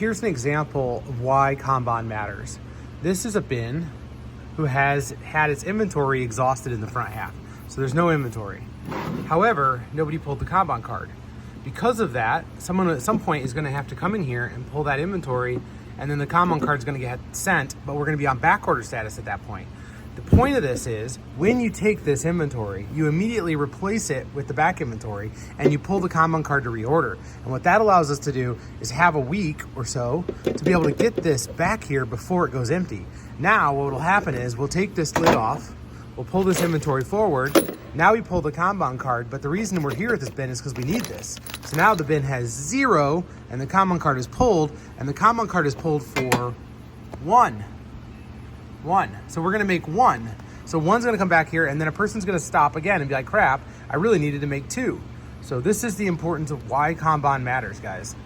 here's an example of why Kanban matters. This is a bin who has had its inventory exhausted in the front half. So there's no inventory. However, nobody pulled the Kanban card. Because of that, someone at some point is gonna have to come in here and pull that inventory, and then the Kanban card is gonna get sent, but we're gonna be on back order status at that point. The point of this is, when you take this inventory, you immediately replace it with the back inventory and you pull the Kanban card to reorder. And what that allows us to do is have a week or so to be able to get this back here before it goes empty. Now, what will happen is we'll take this lid off, we'll pull this inventory forward. Now we pull the Kanban card, but the reason we're here at this bin is because we need this. So now the bin has 0 and the Kanban card is pulled, and the Kanban card is pulled for 1. So we're gonna make 1. So 1's gonna come back here, and then a person's gonna stop again and be like, crap, I really needed to make 2. So this is the importance of why Kanban matters, guys.